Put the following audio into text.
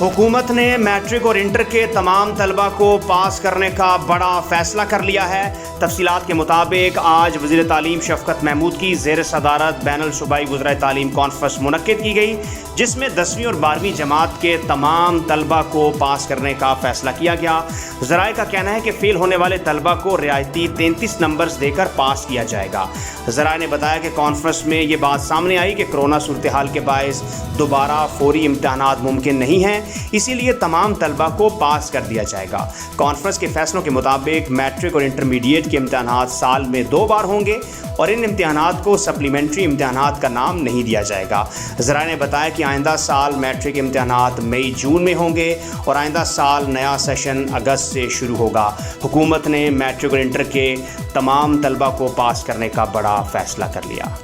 हुकूमत ने मैट्रिक और इंटर के तमाम तलबा को पास करने का बड़ा फ़ैसला कर लिया है। तफसीलात के मुताबिक आज वज़ीर तालीम शफ़क़त महमूद की ज़ेर सदारत बैनुल सूबाई वज़राए तालीम कॉन्फ्रेंस मुनक्किद की गई, जिसमें 10वीं और 12वीं जमात के तमाम तलबा को पास करने का फ़ैसला किया गया। ज़राए का कहना है कि फ़ेल होने वाले तलबा को रियायती 33 नंबर्स देकर पास किया जाएगा। ज़राए ने बताया कि कॉन्फ्रेंस में ये बात सामने आई कि कोरोना सूरत हाल के बायस दोबारा फौरी इम्तहानात मुमकिन नहीं हैं, इसीलिए तमाम तलबा को पास कर दिया जाएगा। कॉन्फ्रेंस के फैसलों के मुताबिक मैट्रिक और इंटरमीडिएट के इम्तहानात साल में 2 बार होंगे और इन इम्तहानात को सप्लीमेंट्री इम्तहानात का नाम नहीं दिया जाएगा। ज़राए ने बताया कि आइंदा साल मैट्रिक इम्तहानात मई जून में होंगे और आइंदा साल नया सेशन अगस्त से शुरू होगा। हुकूमत ने मैट्रिक और इंटर के तमाम तलबा को पास करने का बड़ा फ़ैसला कर लिया।